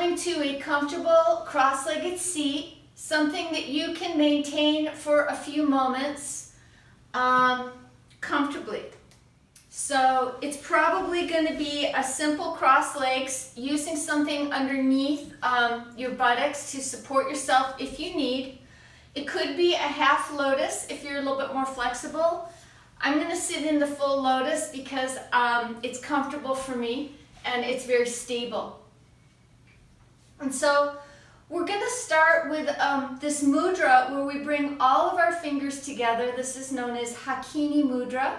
coming to a comfortable cross-legged seat, something that you can maintain for a few moments comfortably. So it's probably going to be a simple cross legs using something underneath your buttocks to support yourself if you need. It could be a half lotus if you're a little bit more flexible. I'm going to sit in the full lotus because it's comfortable for me and it's very stable. And so we're going to start with this mudra where we bring all of our fingers together. This is known as Hakini Mudra.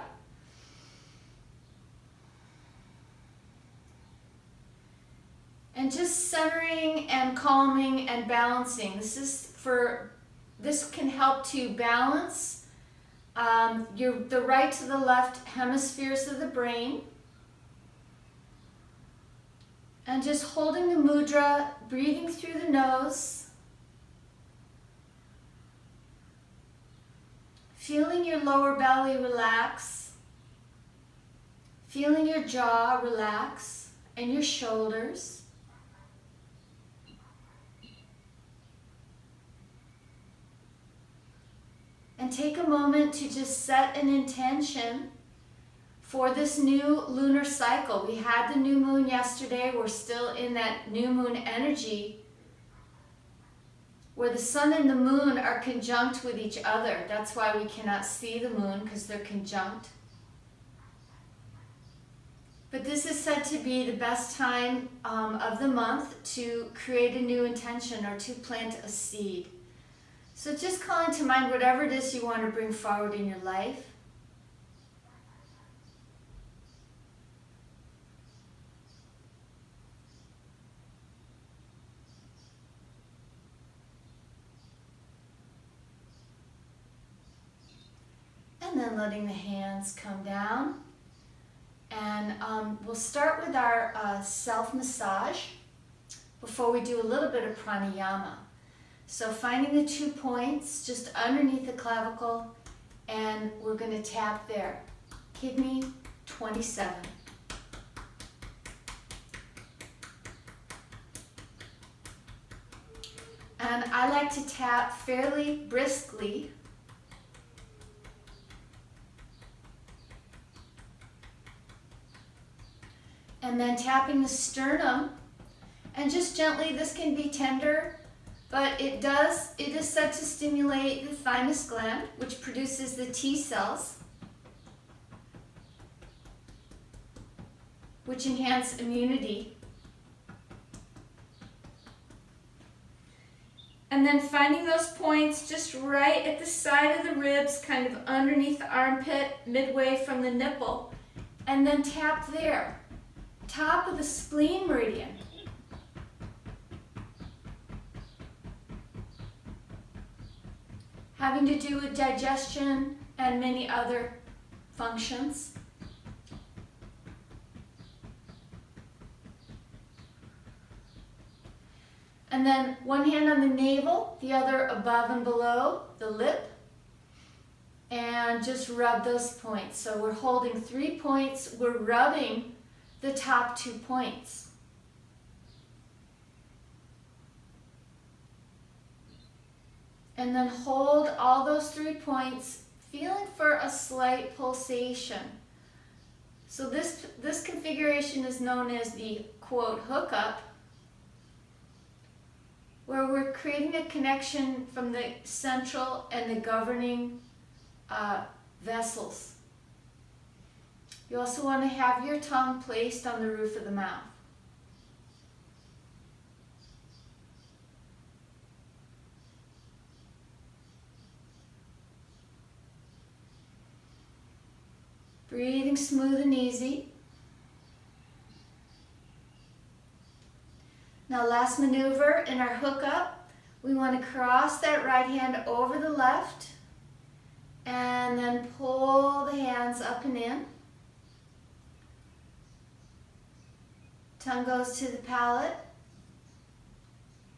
And just centering and calming and balancing. This can help to balance the right to the left hemispheres of the brain. And just holding the mudra, breathing through the nose. Feeling your lower belly relax. Feeling your jaw relax and your shoulders. And take a moment to just set an intention for this new lunar cycle. We had the new moon yesterday. We're still in that new moon energy where the sun and the moon are conjunct with each other. That's why we cannot see the moon, because they're conjunct. But this is said to be the best time of the month to create a new intention or to plant a seed. So just call into mind whatever it is you want to bring forward in your life. And then letting the hands come down. And we'll start with our self-massage before we do a little bit of pranayama. So finding the 2 points just underneath the clavicle, and we're going to tap there. Kidney 27. And I like to tap fairly briskly. And then tapping the sternum, and just gently, this can be tender, but it is said to stimulate the thymus gland, which produces the T cells, which enhance immunity. And then finding those points just right at the side of the ribs, kind of underneath the armpit, midway from the nipple, and then tap there, top of the spleen meridian. Having to do with digestion and many other functions. And then one hand on the navel, the other above and below the lip, and just rub those points. So we're holding 3 points, we're rubbing the top 2 points. And then hold all those 3 points, feeling for a slight pulsation. So this configuration is known as the, quote, hookup, where we're creating a connection from the central and the governing vessels. You also want to have your tongue placed on the roof of the mouth. Breathing smooth and easy. Now last maneuver in our hookup, we want to cross that right hand over the left and then pull the hands up and in. Tongue goes to the palate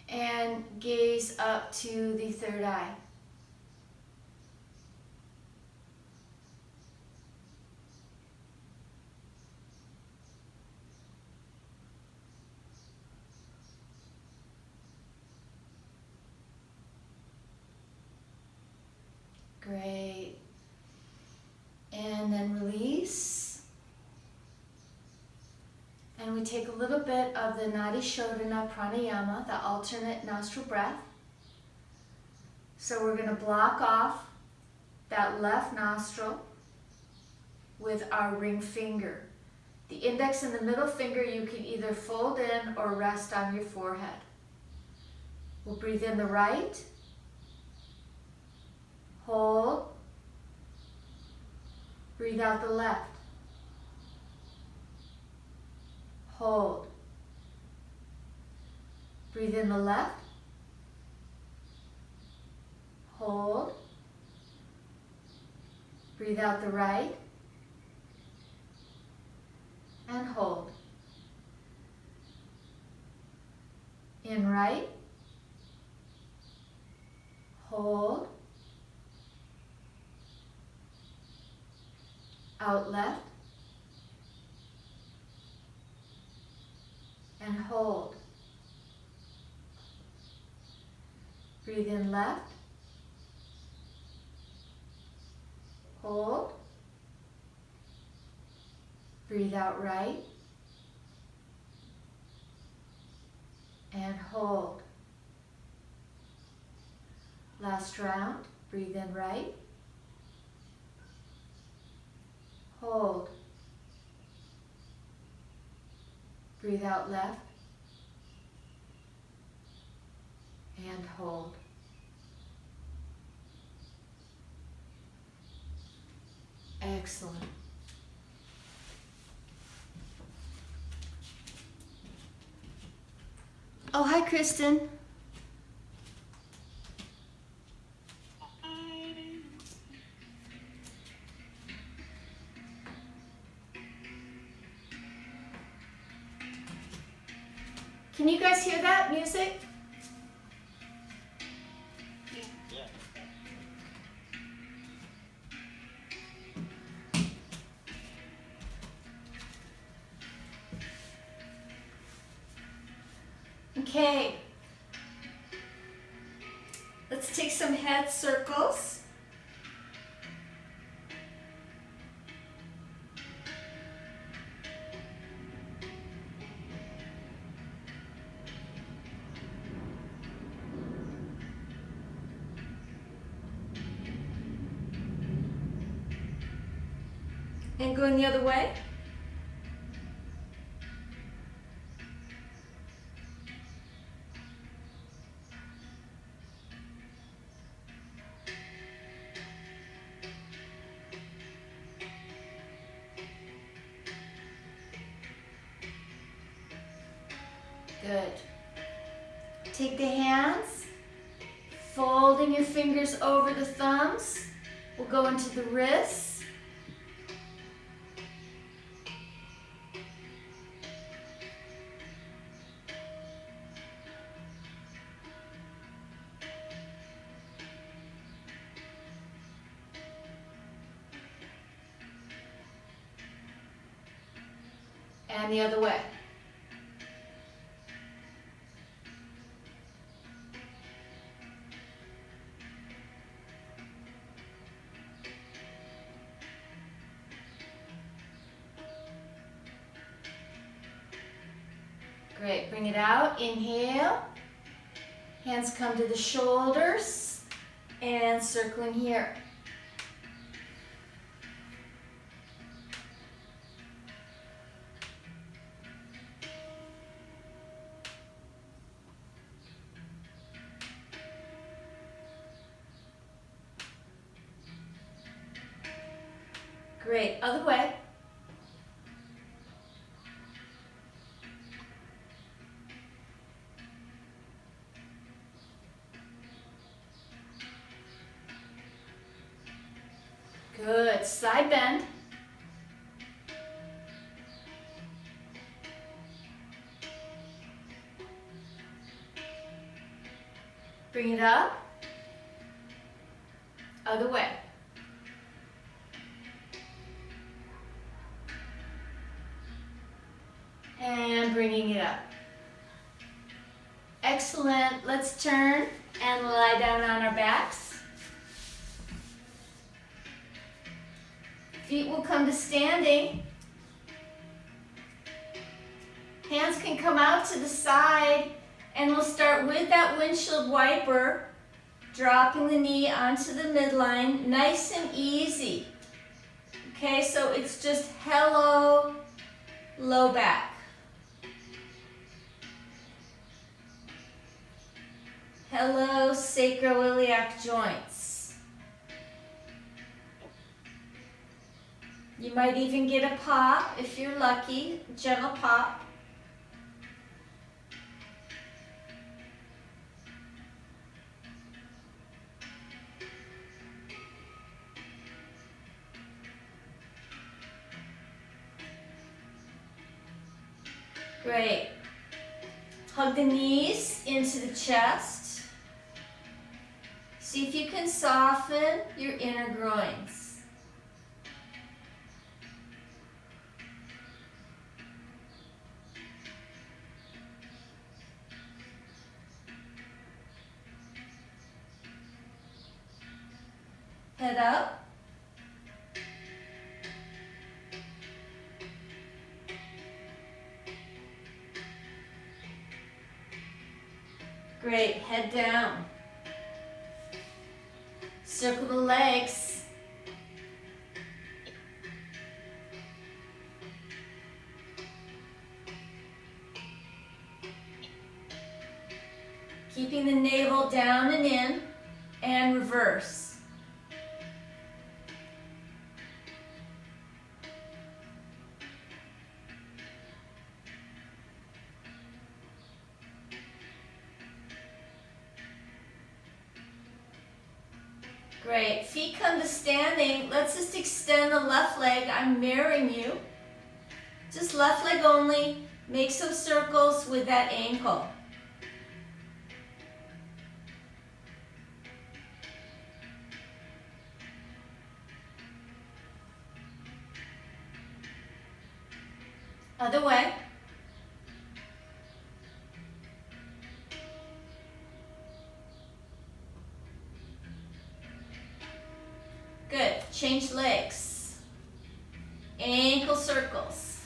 and gaze up to the third eye. take a little bit of the Nadi Shodhana Pranayama, the alternate nostril breath. So we're going to block off that left nostril with our ring finger. The index and the middle finger you can either fold in or rest on your forehead. We'll breathe in the right, hold, breathe out the left, hold, breathe in the left, hold, breathe out the right, and hold. In right, hold, out left, and hold. Breathe in left, hold, breathe out right, and hold. Last round, breathe in right, hold, breathe out left, and hold. Excellent. Oh, hi, Kristen. Can you guys hear that music? Okay. Let's take some head circles. And going the other way. Good. Take the hands, folding your fingers over the thumbs. We'll go into the wrists. And the other way. Great, bring it out, inhale, hands come to the shoulders, and circling here. Great, other way. Good, side bend. Bring it up. Other way. And bringing it up. Excellent. Let's turn and lie down on our backs. Feet will come to standing. Hands can come out to the side, and we'll start with that windshield wiper, dropping the knee onto the midline, nice and easy. Okay, so it's just hello, low back. Hello, sacroiliac joints. You might even get a pop if you're lucky, gentle pop. Great. Hug the knees into the chest. See if you can soften your inner groins. Head up. Great, head down. Circle the legs. Keeping the navel down and in, and reverse. Great, feet come to standing. Let's just extend the left leg. I'm mirroring you. Just left leg only. Make some circles with that ankle. Other way. Good. Change legs. Ankle circles.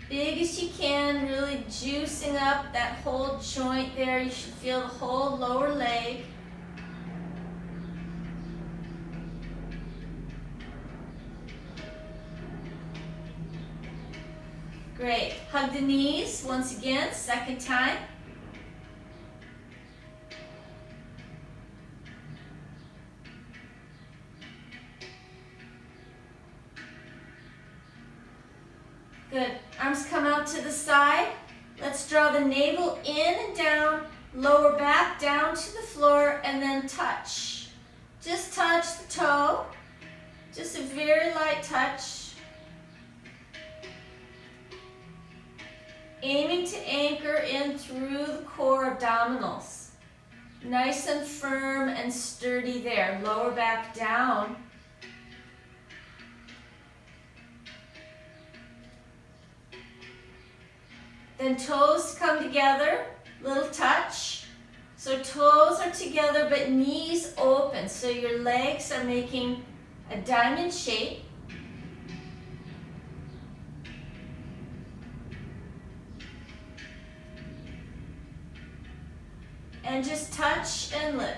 Big as you can, really juicing up that whole joint there. You should feel the whole lower leg. Great. Hug the knees once again, second time. Good. Arms come out to the side. Let's draw the navel in and down, lower back down to the floor, and then touch. Just touch the toe. Just a very light touch. Aiming to anchor in through the core abdominals. Nice and firm and sturdy there. Lower back down. Then toes come together, little touch. So toes are together but knees open. So your legs are making a diamond shape. And just touch and lift.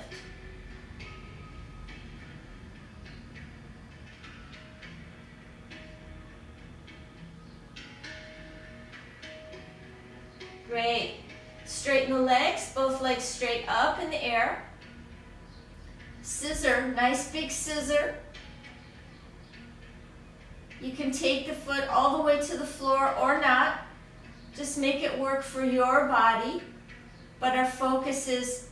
Great. Straighten the legs, both legs straight up in the air. Scissor, nice big scissor. You can take the foot all the way to the floor or not. Just make it work for your body. But our focus is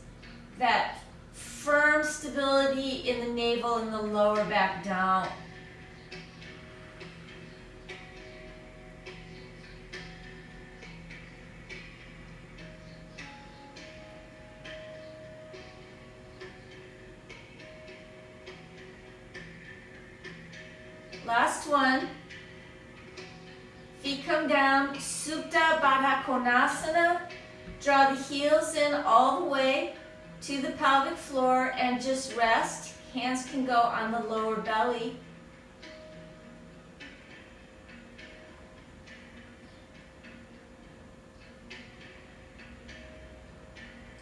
that firm stability in the navel and the lower back down. Last one. Feet come down, Supta Baddha Konasana. Draw the heels in all the way to the pelvic floor and just rest. Hands can go on the lower belly.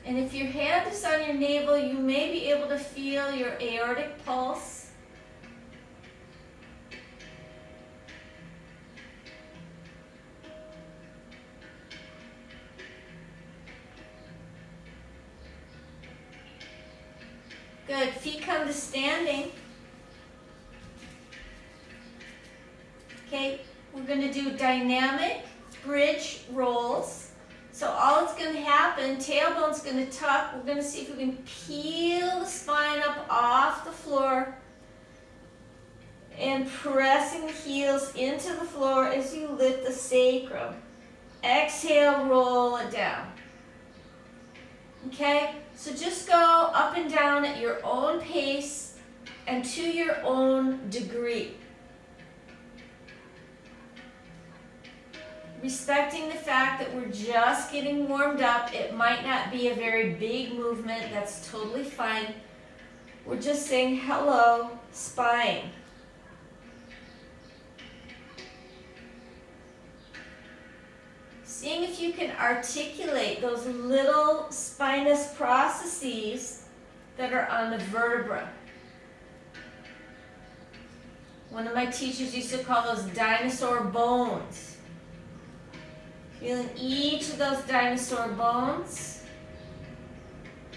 And if your hand is on your navel, you may be able to feel your aortic pulse. Good. Feet come to standing. Okay, we're going to do dynamic bridge rolls. So all that's going to happen, tailbone's going to tuck. We're going to see if we can peel the spine up off the floor and pressing the heels into the floor as you lift the sacrum. Exhale, roll it down. Okay, so just go up and down at your own pace and to your own degree. Respecting the fact that we're just getting warmed up. It might not be a very big movement. That's totally fine. We're just saying hello, spine. Seeing if you can articulate those little spinous processes that are on the vertebra. One of my teachers used to call those dinosaur bones. Feeling each of those dinosaur bones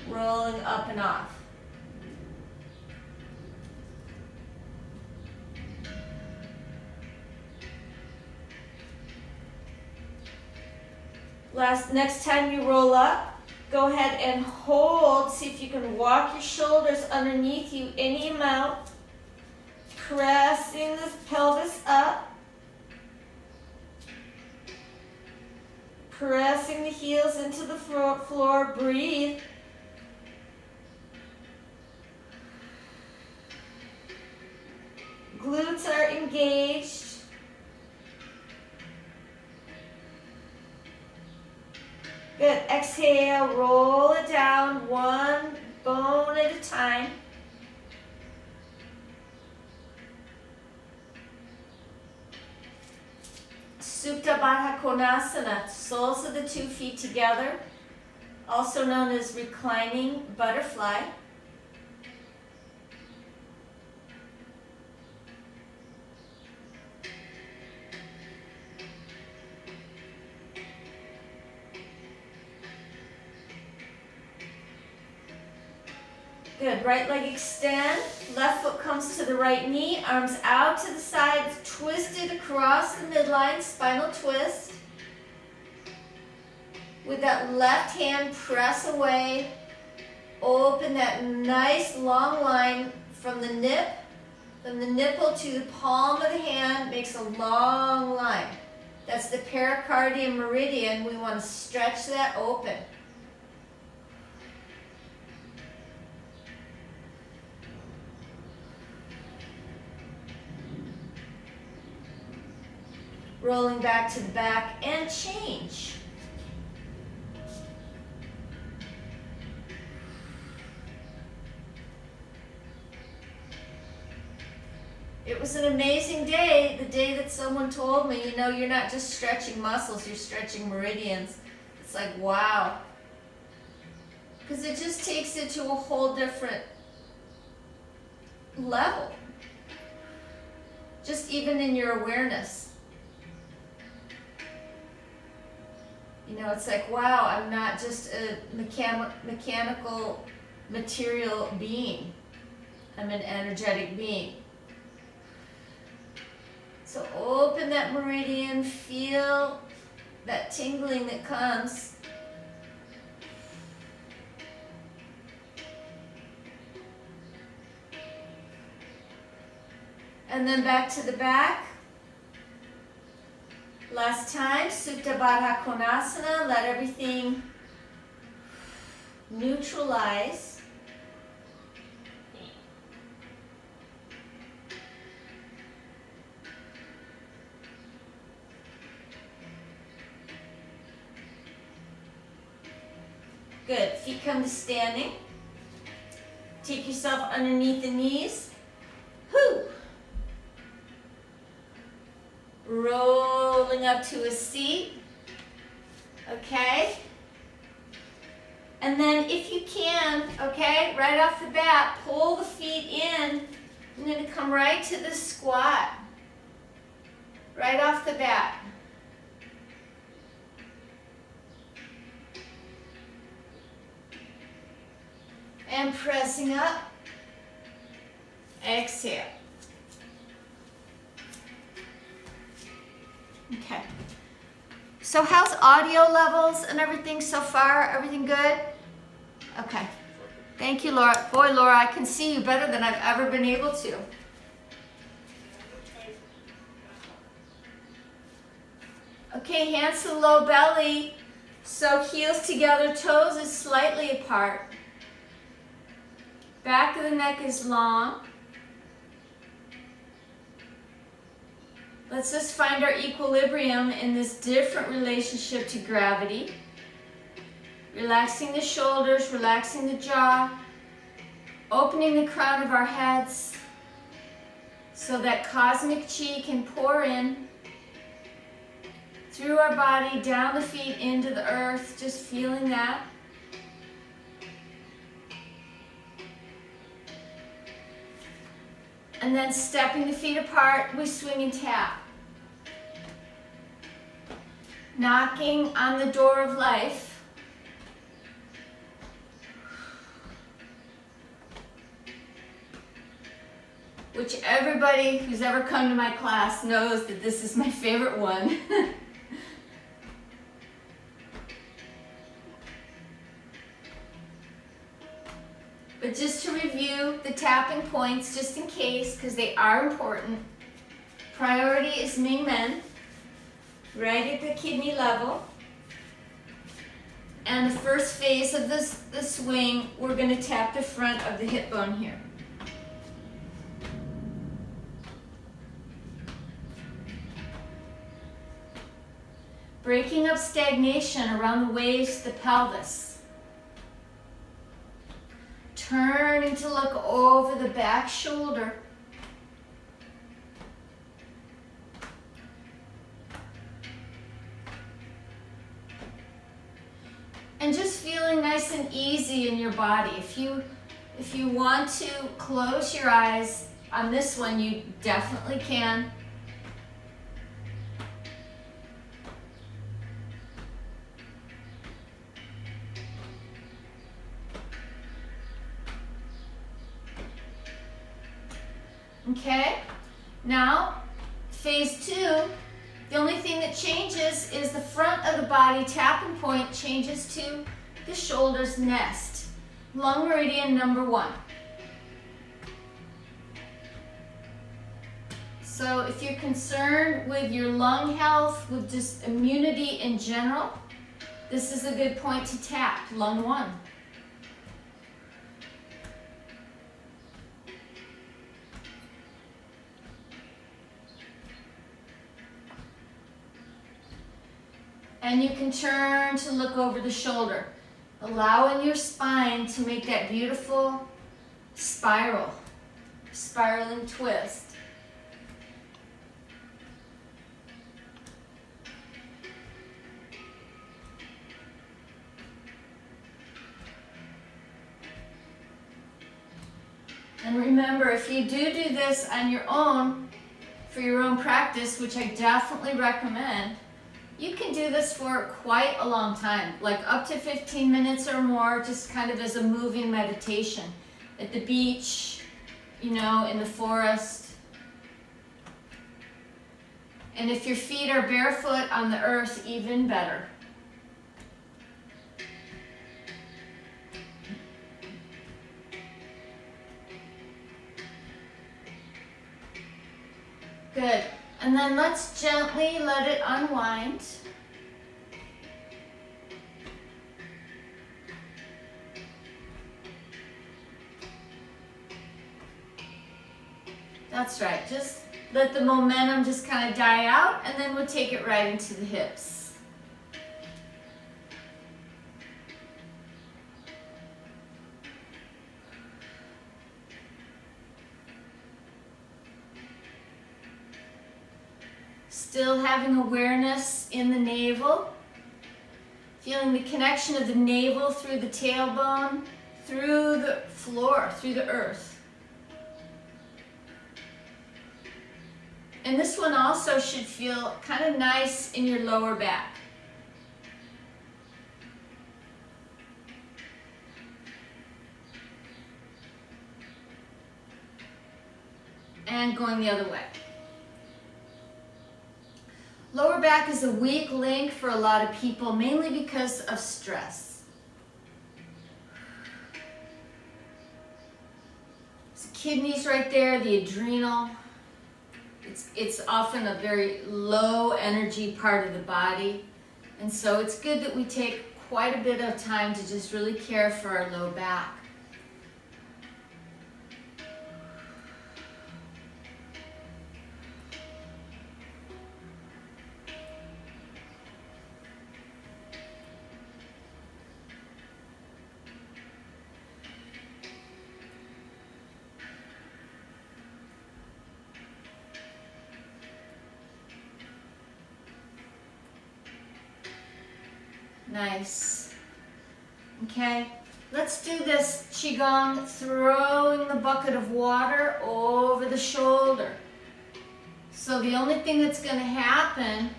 rolling up and off. Next time you roll up, go ahead and hold. See if you can walk your shoulders underneath you any amount. Pressing the pelvis up. Pressing the heels into the floor. Breathe. Glutes are engaged. Good. Exhale, roll it down one bone at a time. Supta Baddha Konasana, soles of the 2 feet together, also known as reclining butterfly. Good, right leg extend, left foot comes to the right knee, arms out to the sides, twisted across the midline, spinal twist. With that left hand, press away, open that nice long line from the nipple to the palm of the hand, makes a long line. That's the pericardium meridian. We want to stretch that open. Rolling back to the back and change. It was an amazing day, the day that someone told me, you know, you're not just stretching muscles, you're stretching meridians. It's like, wow. Because it just takes it to a whole different level. Just even in your awareness. You know, it's like, wow, I'm not just a mechanical material being. I'm an energetic being. So open that meridian, feel that tingling that comes. And then back to the back. Last time, Supta Baddha Konasana, let everything neutralize. Good, feet come to standing. Take yourself underneath the knees. Whoo! Rolling up to a seat. Okay. And then if you can, okay, right off the bat, pull the feet in. I'm going to come right to the squat. Right off the bat. And pressing up. Exhale. Okay. So how's audio levels and everything so far? Everything good? Okay. Thank you, Laura. Boy, Laura, I can see you better than I've ever been able to. Okay, hands to the low belly. So heels together, toes is slightly apart. Back of the neck is long. Let's just find our equilibrium in this different relationship to gravity. Relaxing the shoulders, relaxing the jaw, opening the crown of our heads so that cosmic chi can pour in through our body, down the feet, into the earth, just feeling that. And then stepping the feet apart, we swing and tap. Knocking on the door of life. Which everybody who's ever come to my class knows that this is my favorite one. But just to review the tapping points, just in case, because they are important. Priority is Ming Men, right at the kidney level. And the first phase of the swing, we're going to tap the front of the hip bone here. Breaking up stagnation around the waist, the pelvis. Turning to look over the back shoulder. And just feeling nice and easy in your body. If you want to close your eyes on this one, you definitely can. Okay, now phase 2, the only thing that changes is the front of the body tapping point changes to the shoulders nest, lung meridian number 1. So if you're concerned with your lung health, with just immunity in general, this is a good point to tap, lung 1. And you can turn to look over the shoulder, allowing your spine to make that beautiful spiraling twist. And remember, if you do this on your own, for your own practice, which I definitely recommend, you can do this for quite a long time, like up to 15 minutes or more, just kind of as a moving meditation. At the beach, you know, in the forest. And if your feet are barefoot on the earth, even better. Good. And then let's gently let it unwind. That's right. Just let the momentum just kind of die out, and then we'll take it right into the hips. Still having awareness in the navel. Feeling the connection of the navel through the tailbone, through the floor, through the earth. And this one also should feel kind of nice in your lower back. And going the other way. Lower back is a weak link for a lot of people, mainly because of stress. So kidneys right there, the adrenal. It's often a very low energy part of the body. And so it's good that we take quite a bit of time to just really care for our low back. Nice. Okay, let's do this Qigong, throwing the bucket of water over the shoulder. So the only thing that's going to happen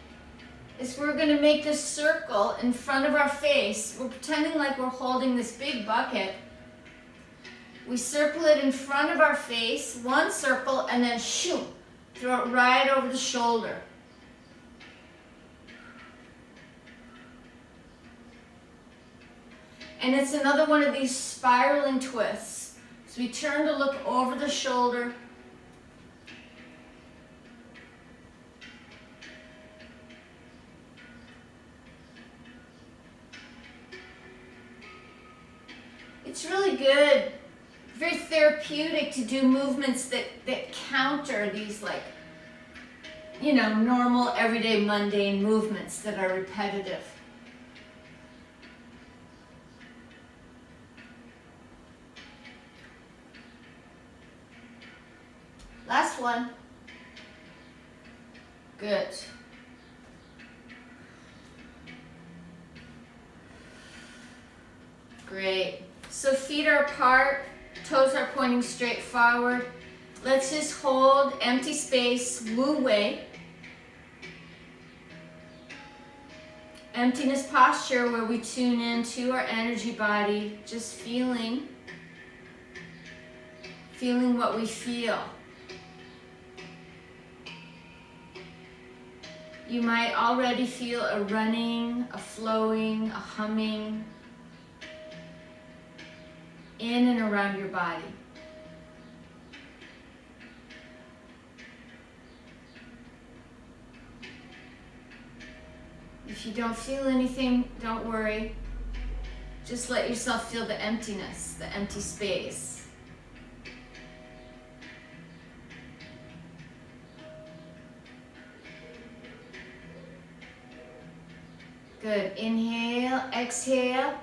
is we're going to make this circle in front of our face. We're pretending like we're holding this big bucket. We circle it in front of our face, one circle, and then shoot, throw it right over the shoulder. And it's another one of these spiraling twists. So we turn to look over the shoulder. It's really good, very therapeutic to do movements that counter these, like, you know, normal, everyday, mundane movements that are repetitive. Last one. Good. Great. So feet are apart, toes are pointing straight forward. Let's just hold empty space, Wu Wei. Emptiness posture where we tune into our energy body, just feeling what we feel. You might already feel a running, a flowing, a humming in and around your body. If you don't feel anything, don't worry. Just let yourself feel the emptiness, the empty space. Good. Inhale, exhale.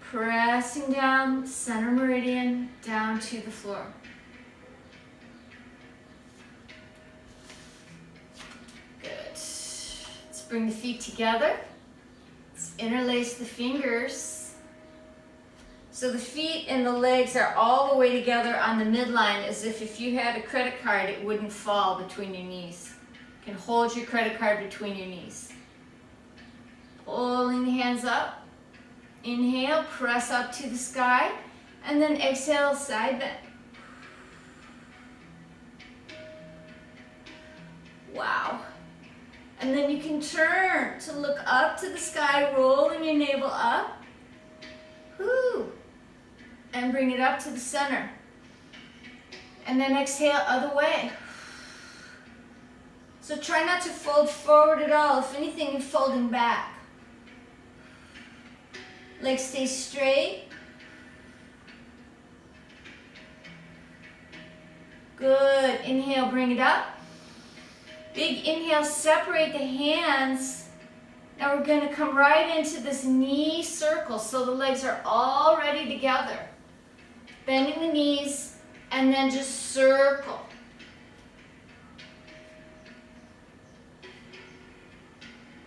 Pressing down, center meridian, down to the floor. Good. Let's bring the feet together. Let's interlace the fingers. So the feet and the legs are all the way together on the midline, as if you had a credit card, it wouldn't fall between your knees. You can hold your credit card between your knees. Pulling the hands up. Inhale, press up to the sky, and then exhale, side bend. Wow. And then you can turn to look up to the sky, rolling your navel up. Whoo. And bring it up to the center. And then exhale, other way. So try not to fold forward at all. If anything, you're folding back. Legs stay straight. Good. Inhale, bring it up. Big inhale, separate the hands. Now we're going to come right into this knee circle. So the legs are already together. Bending the knees and then just circle.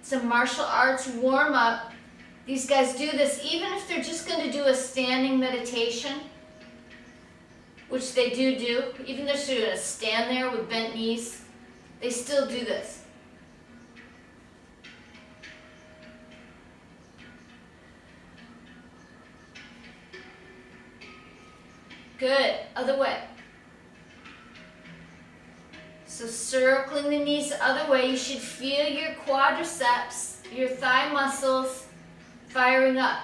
It's a martial arts warm-up. These guys do this even if they're just going to do a standing meditation, which they do, even if they're going to stand there with bent knees, they still do this. Good, other way. So circling the knees the other way, you should feel your quadriceps, your thigh muscles firing up.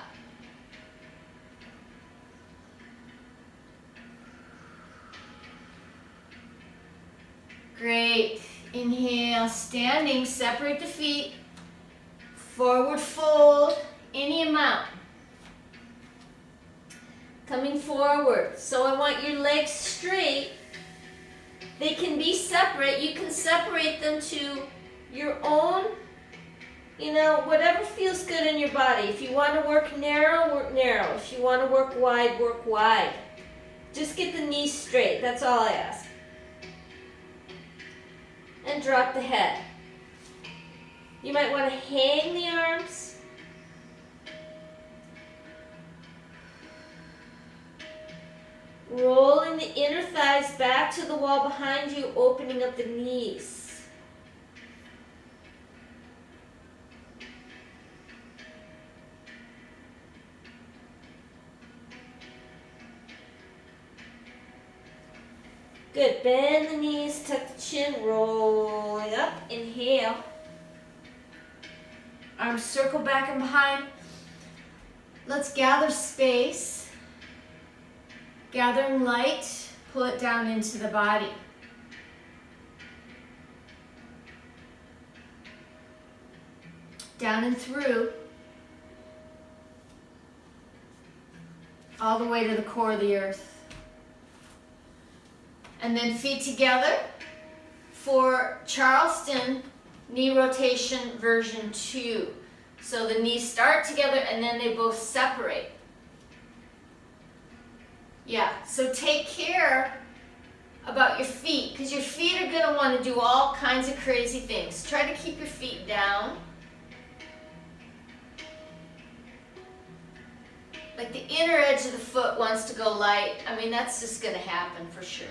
Great. Inhale, standing, separate the feet, forward fold, any amount. Coming forward. So I want your legs straight. They can be separate. You can separate them to your own, whatever feels good in your body. If you want to work narrow, work narrow. If you want to work wide, work wide. Just get the knees straight. That's all I ask. And drop the head. You might want to hang the arms. Rolling the inner thighs back to the wall behind you, opening up the knees. Good. Bend the knees, tuck the chin, rolling up. Inhale. Arms circle back and behind. Let's gather space. Gathering light, pull it down into the body. Down and through. All the way to the core of the earth. And then feet together for Charleston knee rotation version 2. So the knees start together and then they both separate. Yeah, so take care about your feet because your feet are going to want to do all kinds of crazy things. Try to keep your feet down. Like the inner edge of the foot wants to go light. I mean, that's just going to happen for sure.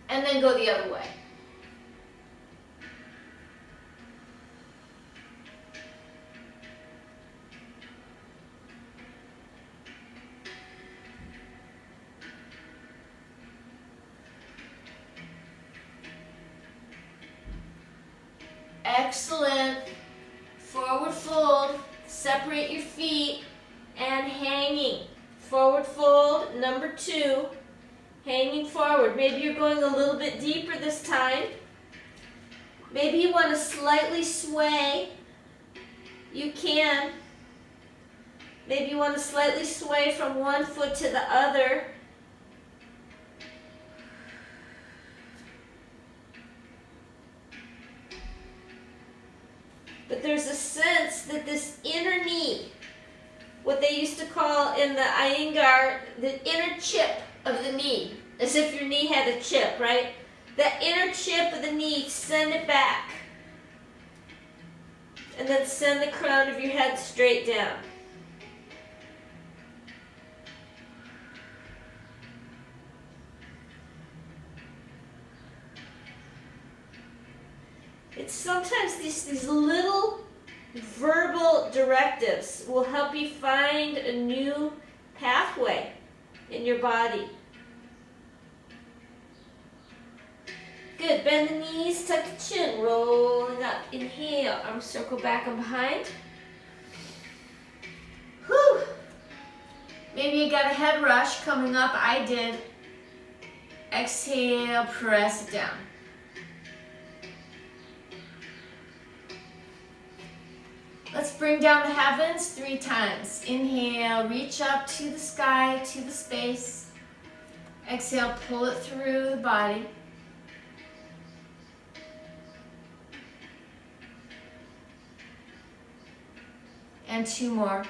And then go the other way. Excellent. Forward fold, separate your feet, and hanging. Forward fold, number 2, hanging forward. Maybe you're going a little bit deeper this time. Maybe you want to slightly sway. You can. Maybe you want to slightly sway from one foot to the other. But there's a sense that this inner knee, what they used to call in the Iyengar, the inner chip of the knee, as if your knee had a chip, right? That inner chip of the knee, send it back. And then send the crown of your head straight down. It's sometimes these little verbal directives will help you find a new pathway in your body. Good. Bend the knees, tuck the chin, rolling up. Inhale, arms circle back and behind. Whew. Maybe you got a head rush coming up. I did. Exhale, press it down. Let's bring down the heavens 3 times. Inhale, reach up to the sky, to the space. Exhale, pull it through the body. And 2 more.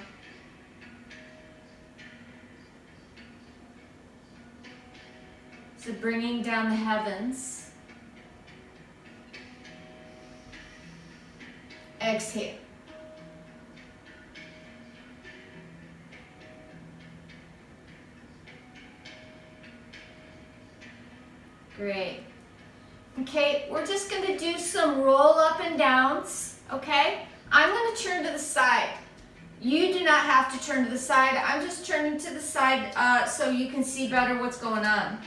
So bringing down the heavens. exhale. Great. Okay, we're just going to do some roll up and downs, okay? I'm going to turn to the side. You do not have to turn to the side. I'm just turning to the side so you can see better what's going on.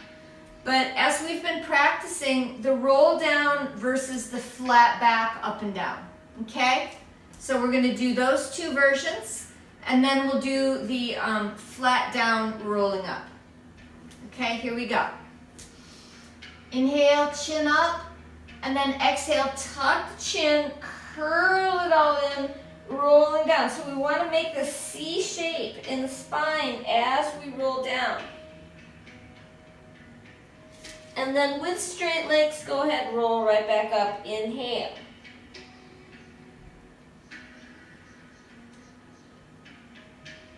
But as we've been practicing, the roll down versus the flat back up and down, okay? So we're going to do those two versions, and then we'll do the flat down rolling up. Okay, here we go. Inhale, chin up, and then exhale, tuck the chin, curl it all in, rolling down. So we want to make the C shape in the spine as we roll down. And then with straight legs, go ahead, roll right back up. Inhale.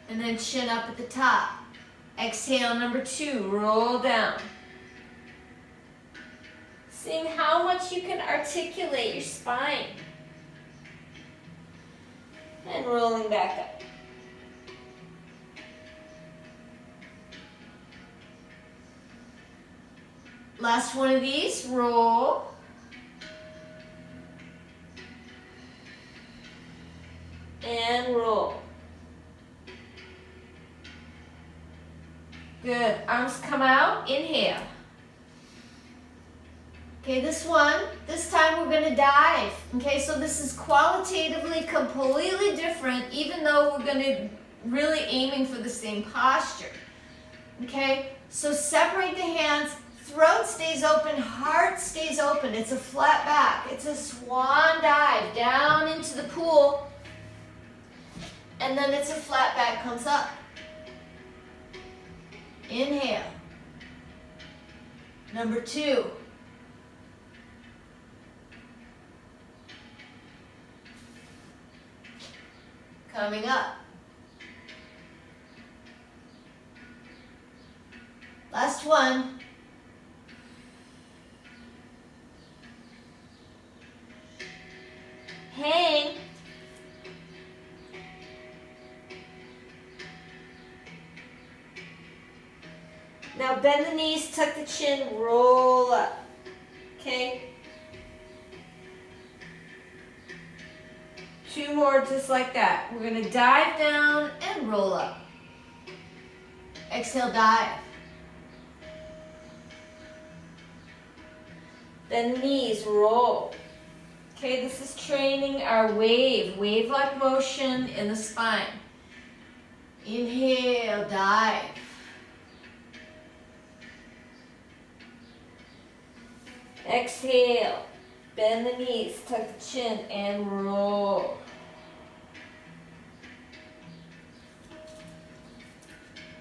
And then chin up at the top. Exhale, number 2, roll down. Seeing how much you can articulate your spine. And rolling back up. Last one of these, roll. And roll. Good, arms come out, inhale. Okay, this time we're going to dive. Okay, so this is qualitatively completely different, even though we're going to really aiming for the same posture. Okay, so separate the hands, throat stays open, heart stays open. It's a flat back. It's a swan dive down into the pool, and then it's a flat back, comes up. Inhale. Number 2. Coming up. Last one. Hang. Now bend the knees, tuck the chin, roll up. Okay? 2 more just like that. We're going to dive down and roll up. Exhale, dive. Bend the knees, roll. Okay, this is training our wave-like motion in the spine. Inhale, dive. Exhale, bend the knees, tuck the chin, and roll.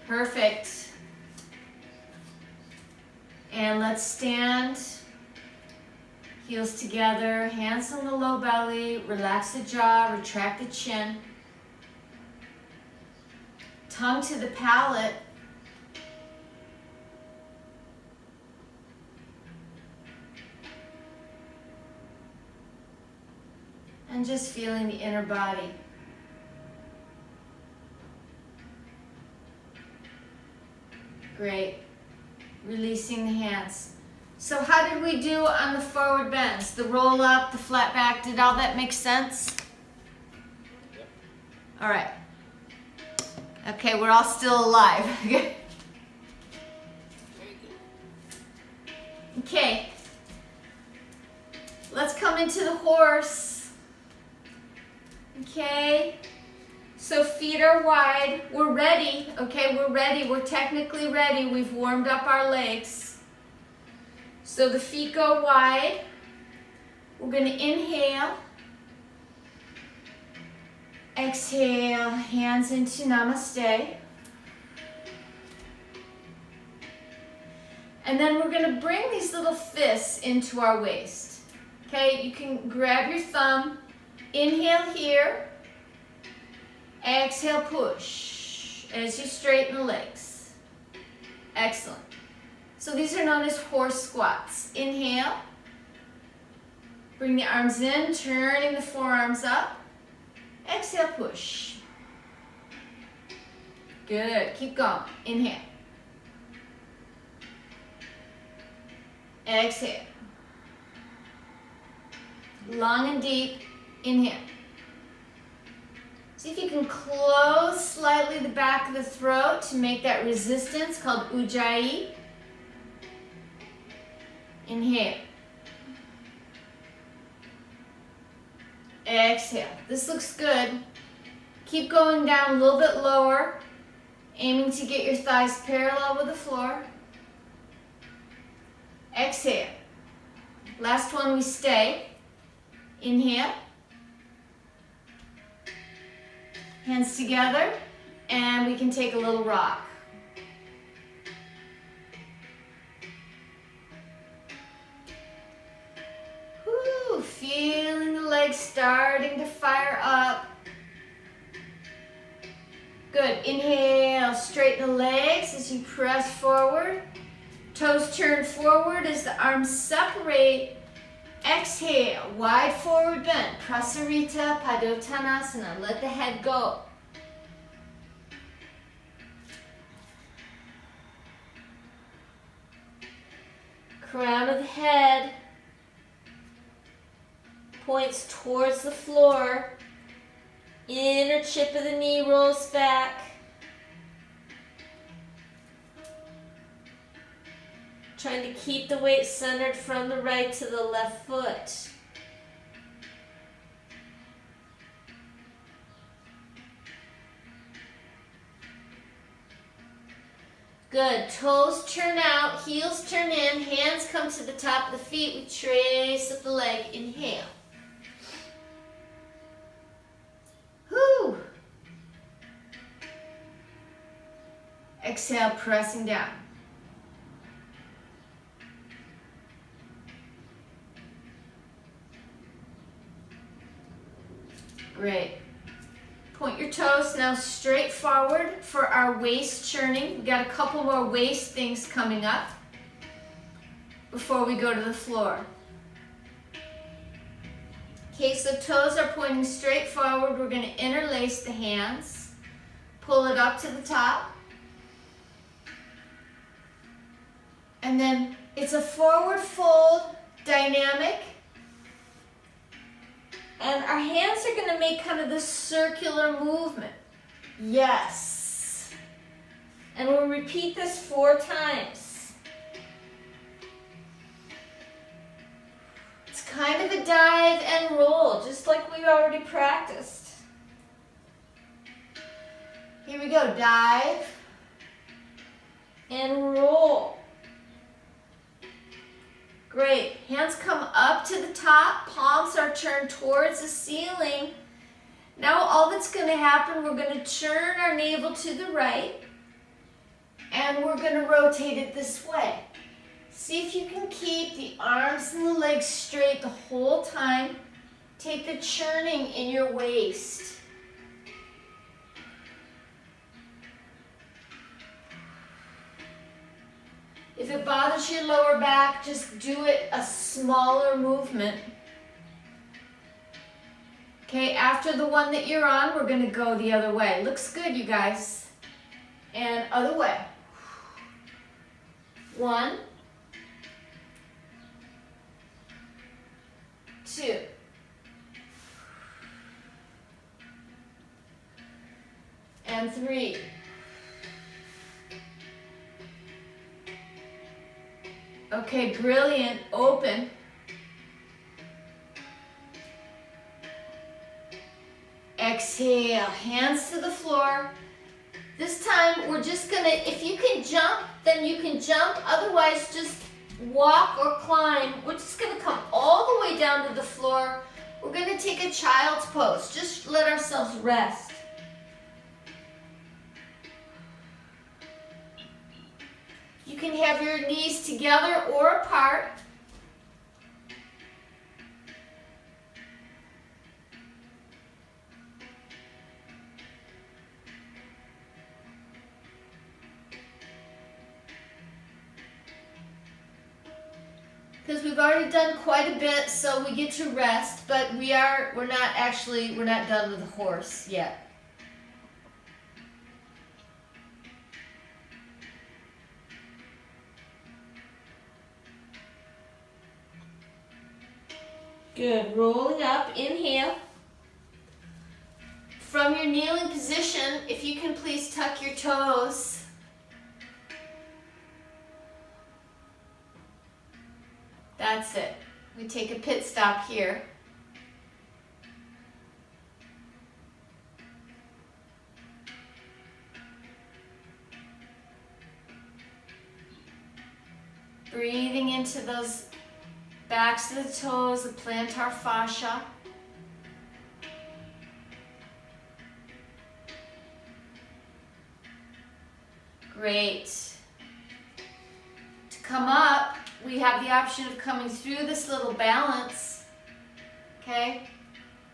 Perfect. And let's stand. Heels together, hands on the low belly, relax the jaw, retract the chin. Tongue to the palate. And just feeling the inner body. Great. Releasing the hands. So how did we do on the forward bends? The roll up, the flat back, did all that make sense? Yep. All right. Okay, we're all still alive. Okay. Let's come into the horse. Okay. So feet are wide. We're ready. Okay, we're ready. We're technically ready. We've warmed up our legs. So the feet go wide. We're going to inhale. Exhale, hands into namaste. And then we're going to bring these little fists into our waist. Okay, you can grab your thumb. Inhale here. Exhale, push as you straighten the legs. Excellent. So these are known as horse squats. Inhale. Bring the arms in, turning the forearms up. Exhale, push. Good. Keep going. Inhale. Exhale. Long and deep. Inhale. See if you can close slightly the back of the throat to make that resistance called ujjayi. Inhale. Exhale. This looks good. Keep going down a little bit lower, aiming to get your thighs parallel with the floor. Exhale. Last one, we stay. Inhale. Hands together, and we can take a little rock. Woo, feeling the legs starting to fire up. Good. Inhale, straighten the legs as you press forward. Toes turn forward as the arms separate. Exhale, wide forward bend. Prasarita Padottanasana. Let the head go. Crown of the head points towards the floor. Inner chip of the knee rolls back. Trying to keep the weight centered from the right to the left foot. Good. Toes turn out, heels turn in, hands come to the top of the feet. We trace up the leg. Inhale. Whoo. Exhale, pressing down. Great. Point your toes now straight forward for our waist churning. We've got a couple more waist things coming up before we go to the floor. Okay, so toes are pointing straight forward. We're going to interlace the hands. Pull it up to the top. And then it's a forward fold dynamic. And our hands are going to make kind of this circular movement. Yes. And we'll repeat this 4 times. It's kind of a dive and roll, just like we already practiced. Here we go. Dive and roll. Great. Hands come up to the top. Palms are turned towards the ceiling. Now all that's going to happen, we're going to turn our navel to the right. And we're going to rotate it this way. See if you can keep the arms and the legs straight the whole time. Take the churning in your waist. If it bothers your lower back, just do it a smaller movement. Okay, after the one that you're on, we're going to go the other way. Looks good, you guys. And other way. 1, 2. And 3. Okay, brilliant. Open. Exhale, hands to the floor. This time we're just gonna, if you can jump, then you can jump. Otherwise, just walk or climb. We're just gonna come all the way down to the floor. We're gonna take a child's pose. Just let ourselves rest. You can have your knees together or apart. because we've already done quite a bit, so we get to rest, but we're not done with the horse yet. Good. Rolling up, inhale. From your kneeling position, if you can please tuck your toes. That's it. We take a pit stop here. Breathing into those backs of the toes, the plantar fascia. Great. To come up, we have the option of coming through this little balance. Okay?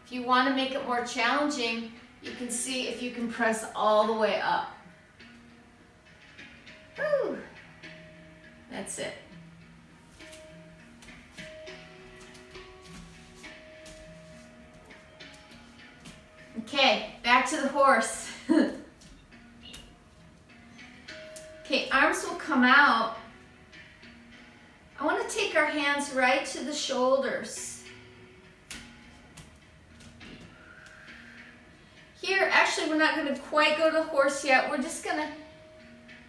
If you want to make it more challenging, you can see if you can press all the way up. Woo! That's it. Okay, back to the horse. Okay, arms will come out. I want to take our hands right to the shoulders. Here, actually, we're not going to quite go to horse yet. We're just going to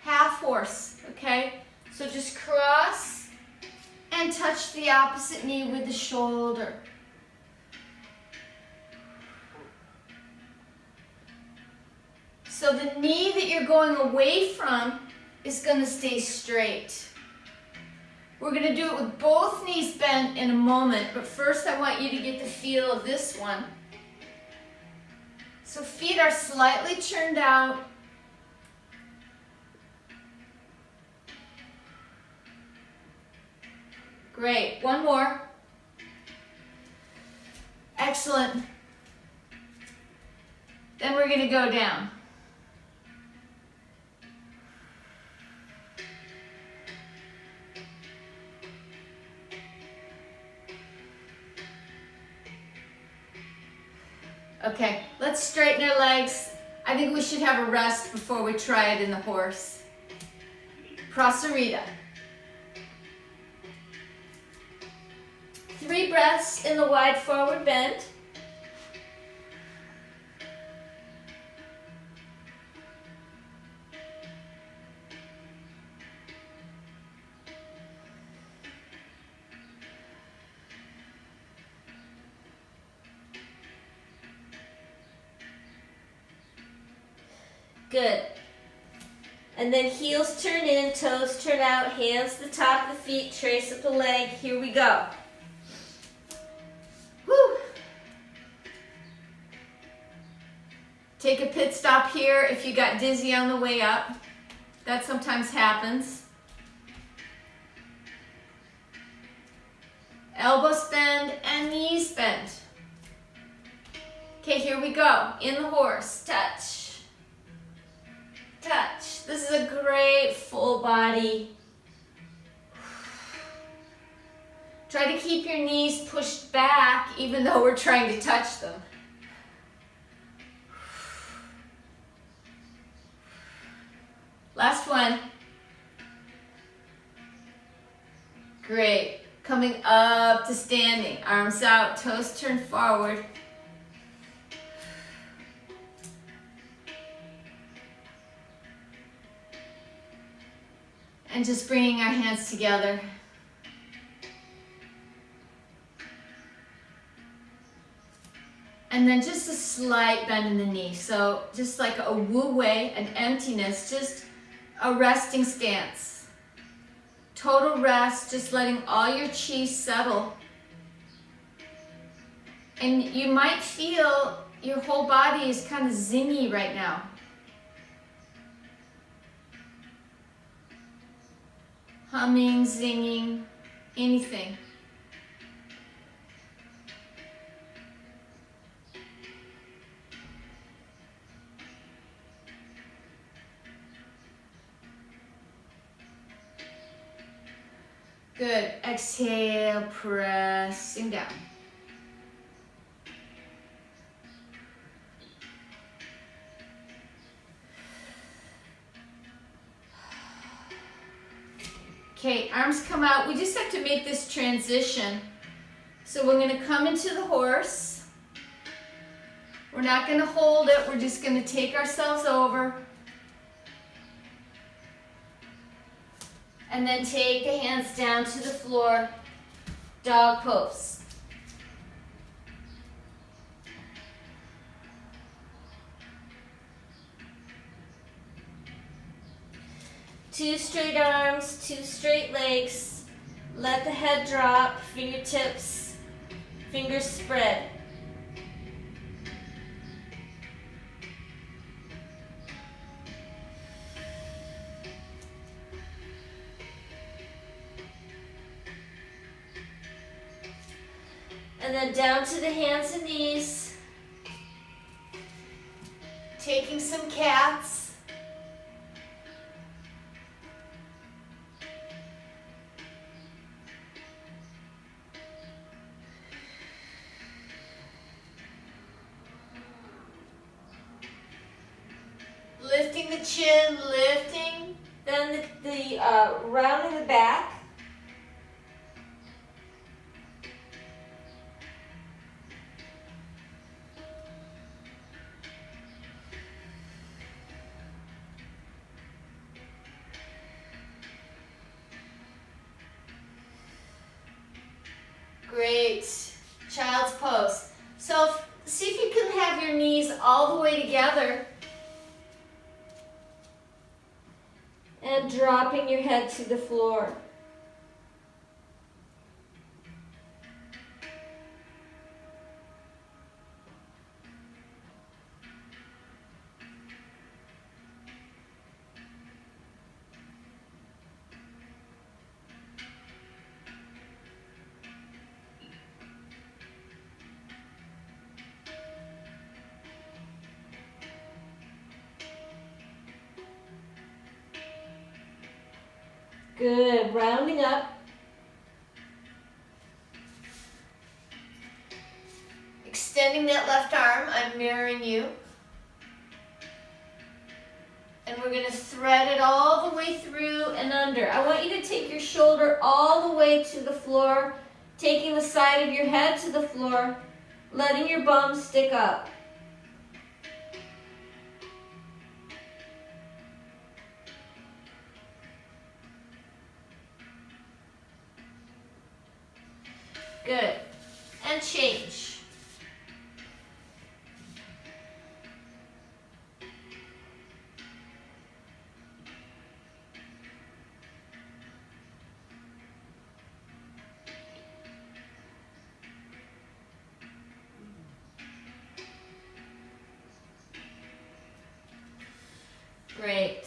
half horse, okay? So just cross and touch the opposite knee with the shoulder. So the knee that you're going away from is going to stay straight. We're going to do it with both knees bent in a moment, but first I want you to get the feel of this one. So feet are slightly turned out. Great. One more. Excellent. Then we're going to go down. Okay, let's straighten our legs. I think we should have a rest before we try it in the horse. Prasarita. 3 breaths in the wide forward bend. Good. And then heels turn in, toes turn out, hands to the top of the feet, trace up the leg. Here we go. Woo. Take a pit stop here if you got dizzy on the way up. That sometimes happens. Elbows bend and knees bend. Okay, here we go. In the horse, touch. Touch. This is a great full body. Try to keep your knees pushed back even though we're trying to touch them. Last one. Great. Coming up to standing. Arms out, toes turned forward. And just bringing our hands together. And then just a slight bend in the knee. So just like a wu wei, an emptiness, just a resting stance. Total rest, just letting all your chi settle. And you might feel your whole body is kind of zingy right now. Humming, zinging, anything. Good. Exhale, pressing down. Okay, arms come out. We just have to make this transition. So we're going to come into the horse. We're not going to hold it. We're just going to take ourselves over. And then take the hands down to the floor. Dog pose. Two straight arms, two straight legs. Let the head drop, fingertips, fingers spread. And then down to the hands and knees. Taking some cats. Lifting the chin, lifting. Then the rounding the back. Great. Child's pose. So see if you can have your knees all the way together. And dropping your head to the floor. Good, rounding up. Extending that left arm, I'm mirroring you. And we're gonna thread it all the way through and under. I want you to take your shoulder all the way to the floor, taking the side of your head to the floor, letting your bum stick up. Good. And change. Great.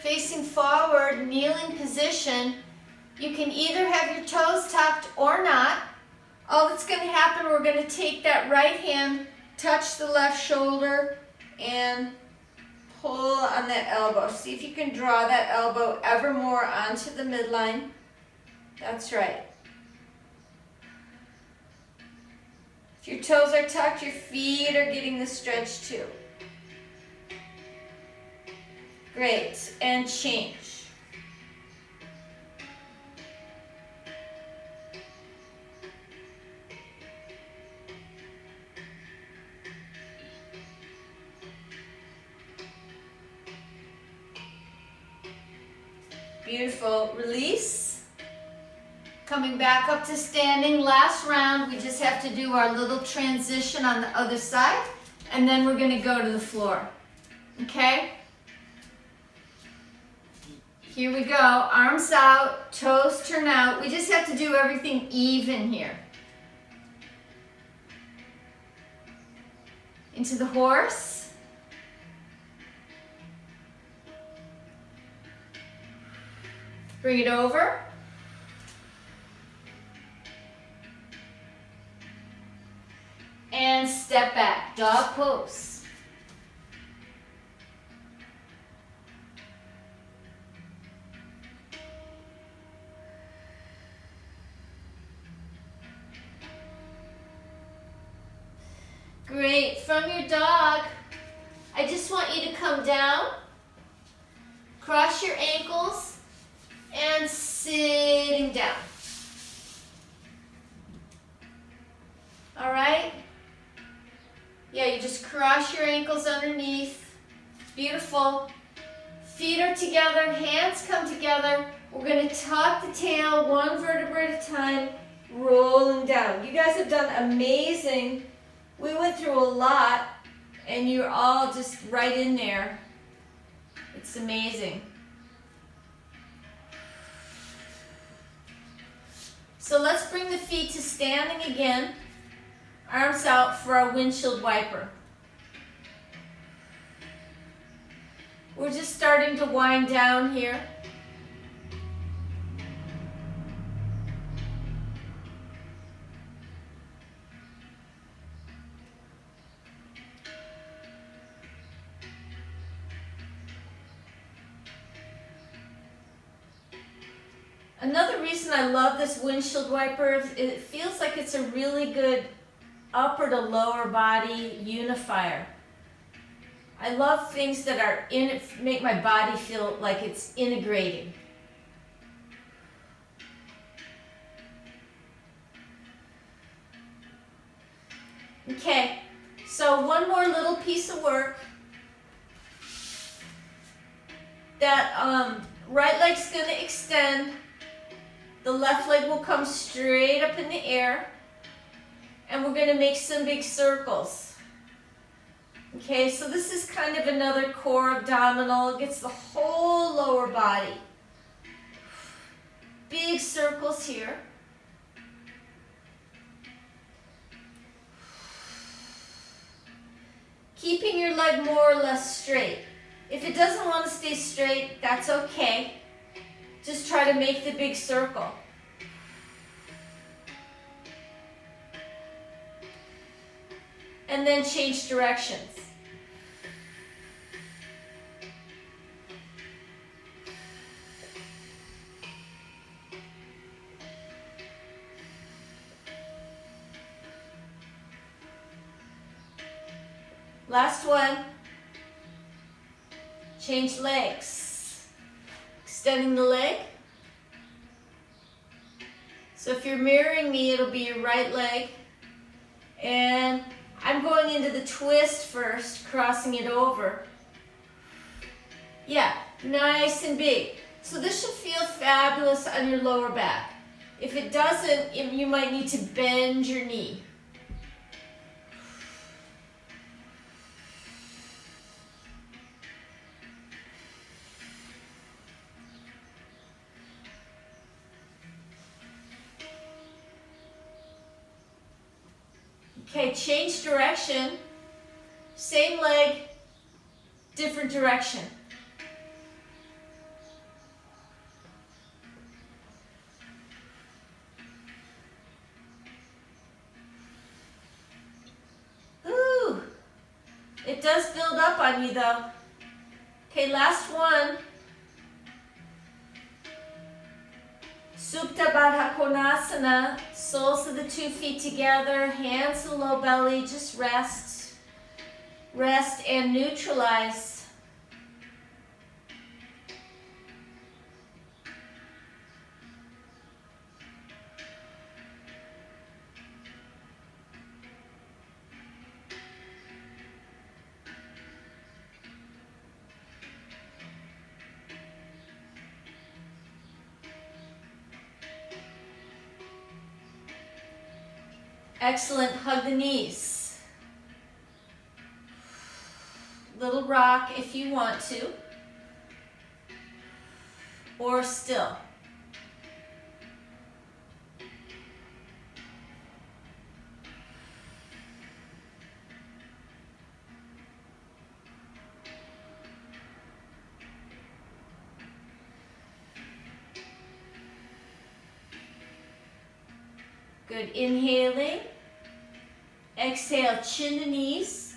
Facing forward, kneeling position. You can either have your toes tucked or not. All that's going to happen, we're going to take that right hand, touch the left shoulder, and pull on that elbow. See if you can draw that elbow ever more onto the midline. That's right. If your toes are tucked, your feet are getting the stretch too. Great, and change. Beautiful, release. Coming back up to standing, last round, we just have to do our little transition on the other side, and then we're gonna go to the floor, okay? Here we go, arms out, toes turn out. We just have to do everything even here. Into the horse. Bring it over. and step back, dog pose. Great. From your dog, I just want you to come down, cross your ankles, and sitting down. All right? Yeah, you just cross your ankles underneath. Beautiful. Feet are together, hands come together. We're going to tuck the tail one vertebra at a time, rolling down. You guys have done amazing. We went through a lot, and you're all just right in there. It's amazing. So let's bring the feet to standing again. Arms out for our windshield wiper. We're just starting to wind down here. Another reason I love this windshield wiper is it feels like it's a really good upper to lower body unifier. I love things that are make my body feel like it's integrating. Okay, so one more little piece of work. That right leg's going to extend. The left leg will come straight up in the air. And we're going to make some big circles. Okay, so this is kind of another core abdominal. It gets the whole lower body. Big circles here. Keeping your leg more or less straight. If it doesn't want to stay straight, that's okay. Just try to make the big circle. And then change directions. Last one. Change legs. Extending the leg. So if you're mirroring me, it'll be your right leg. And I'm going into the twist first, crossing it over. Yeah, nice and big. So this should feel fabulous on your lower back. If it doesn't, you might need to bend your knee. Okay, change direction. Same leg, different direction. Ooh, it does build up on you though. Okay, last one. Supta Baddha Konasana, soles of the 2 feet together, hands to the low belly, just rest. Rest and neutralize. Excellent, hug the knees. Little rock if you want to, or still. Good, inhaling Exhale, chin to knees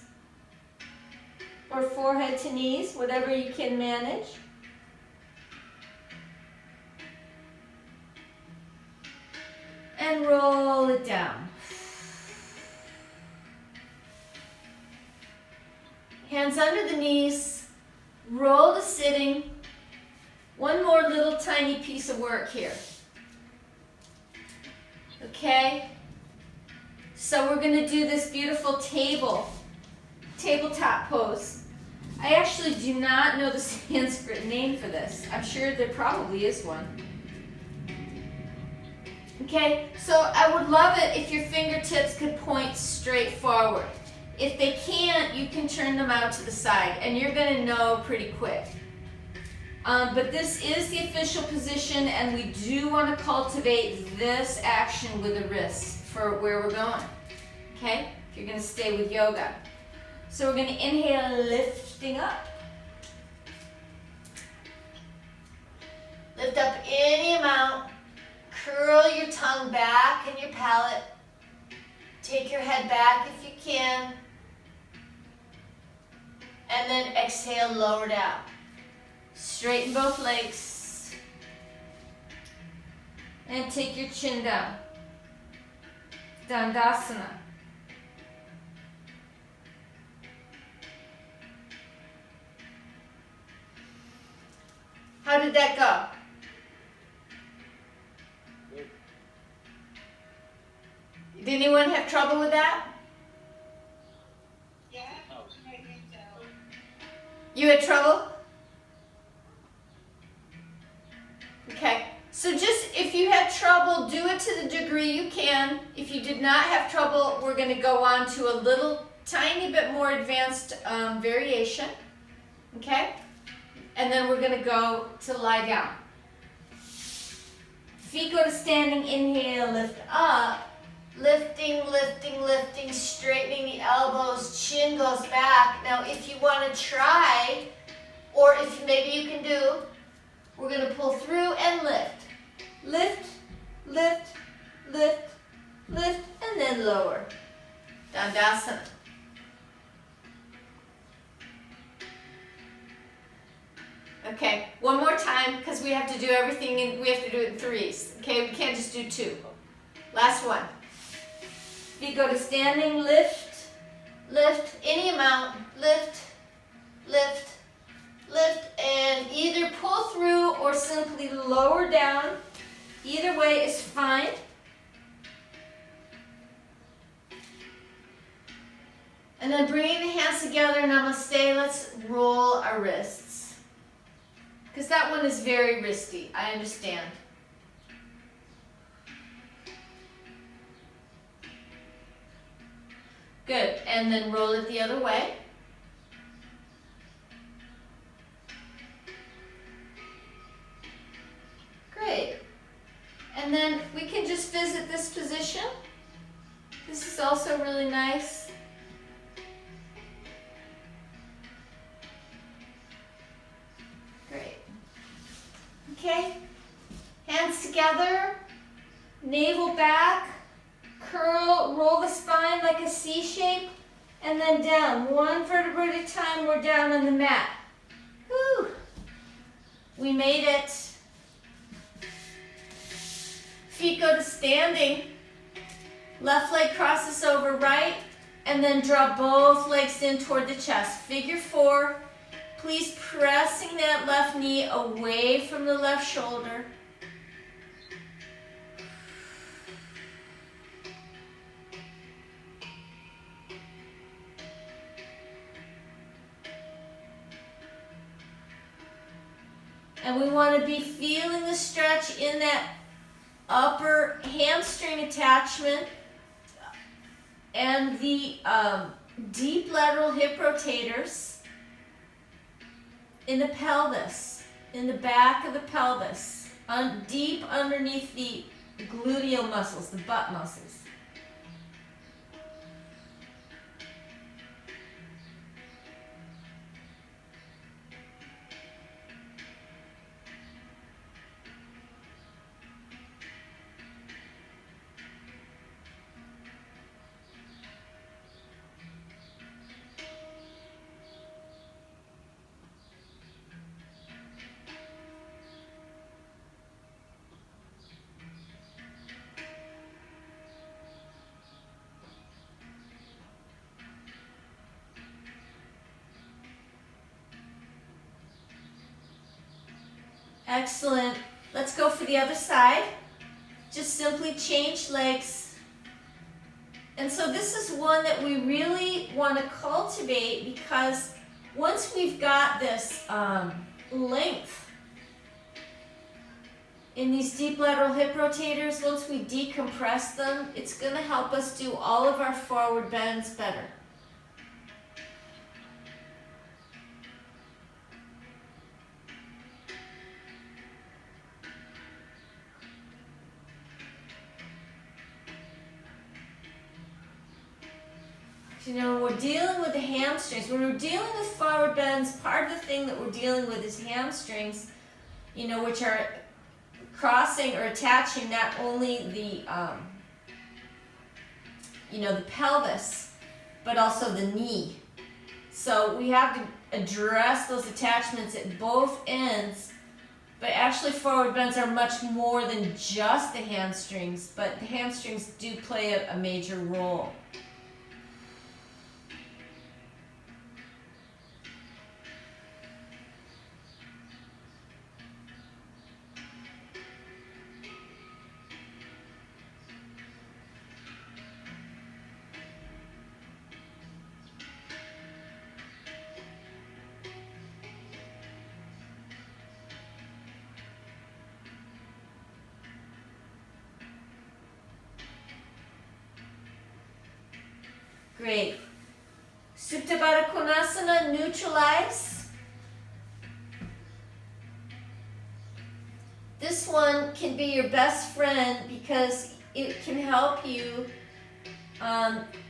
or forehead to knees, whatever you can manage. And roll it down. Hands under the knees, roll to sitting. One more little tiny piece of work here. Okay? So we're going to do this beautiful tabletop pose. I actually do not know the Sanskrit name for this. I'm sure there probably is one. Okay, so I would love it if your fingertips could point straight forward. If they can't, you can turn them out to the side, and you're going to know pretty quick. But this is the official position, and we do want to cultivate this action with the wrists for where we're going. Okay, if you're going to stay with yoga. So we're going to inhale, lifting up. Lift up any amount. Curl your tongue back in your palate. Take your head back if you can. And then exhale, lower down. Straighten both legs. And take your chin down. Dandasana. How did that go? Did anyone have trouble with that? Yeah, I think so. You had trouble? Okay, so just if you had trouble, do it to the degree you can. If you did not have trouble, we're going to go on to a little tiny bit more advanced variation. Okay? And then we're going to go to lie down. Feet go to standing, inhale, lift up. Lifting, lifting, lifting, straightening the elbows, chin goes back. Now if you want to try, or if maybe you can do, we're going to pull through and lift. Lift, lift, lift, lift, and then lower. Dandasana. Okay, one more time, because we have to do everything, we have to do it in threes. Okay, we can't just do two. Last one. Feet go to standing, lift, lift, any amount, lift, lift, lift, and either pull through or simply lower down. Either way is fine. And then bringing the hands together, namaste, let's roll our wrists. Because that one is very wristy, I understand. Good, and then roll it the other way. Great. And then we can just visit this position. This is also really nice. Great. Okay, hands together, navel back. Curl, roll the spine like a C shape, and then down. One vertebra at a time, we're down on the mat. Whew. We made it. Feet go to standing. Left leg crosses over right, and then draw both legs in toward the chest. Figure four. Please pressing that left knee away from the left shoulder. And we want to be feeling the stretch in that upper hamstring attachment and the deep lateral hip rotators in the pelvis, in the back of the pelvis, deep underneath the gluteal muscles, the butt muscles. Excellent. Let's go for the other side. Just simply change legs. And so this is one that we really want to cultivate, because once we've got this length in these deep lateral hip rotators, once we decompress them, it's going to help us do all of our forward bends better. You know, when we're dealing with the hamstrings, when we're dealing with forward bends, part of the thing that we're dealing with is hamstrings, you know, which are crossing or attaching not only the, you know, the pelvis, but also the knee. So we have to address those attachments at both ends, but actually forward bends are much more than just the hamstrings, but the hamstrings do play a major role. Great. Supta Baddha Konasana, neutralize. This one can be your best friend because it can help you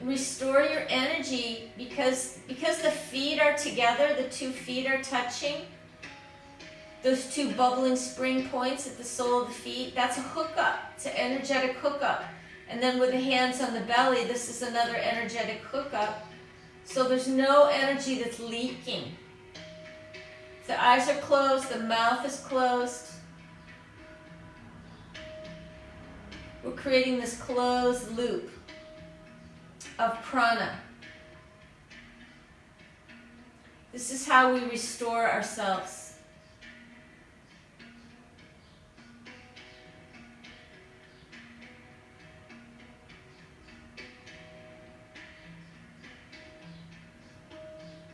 restore your energy, because the feet are together, the 2 feet are touching. Those 2 bubbling spring points at the sole of the feet, that's a hookup. It's an energetic hookup. And then with the hands on the belly, this is another energetic hookup. So there's no energy that's leaking. The eyes are closed, the mouth is closed. We're creating this closed loop of prana. This is how we restore ourselves.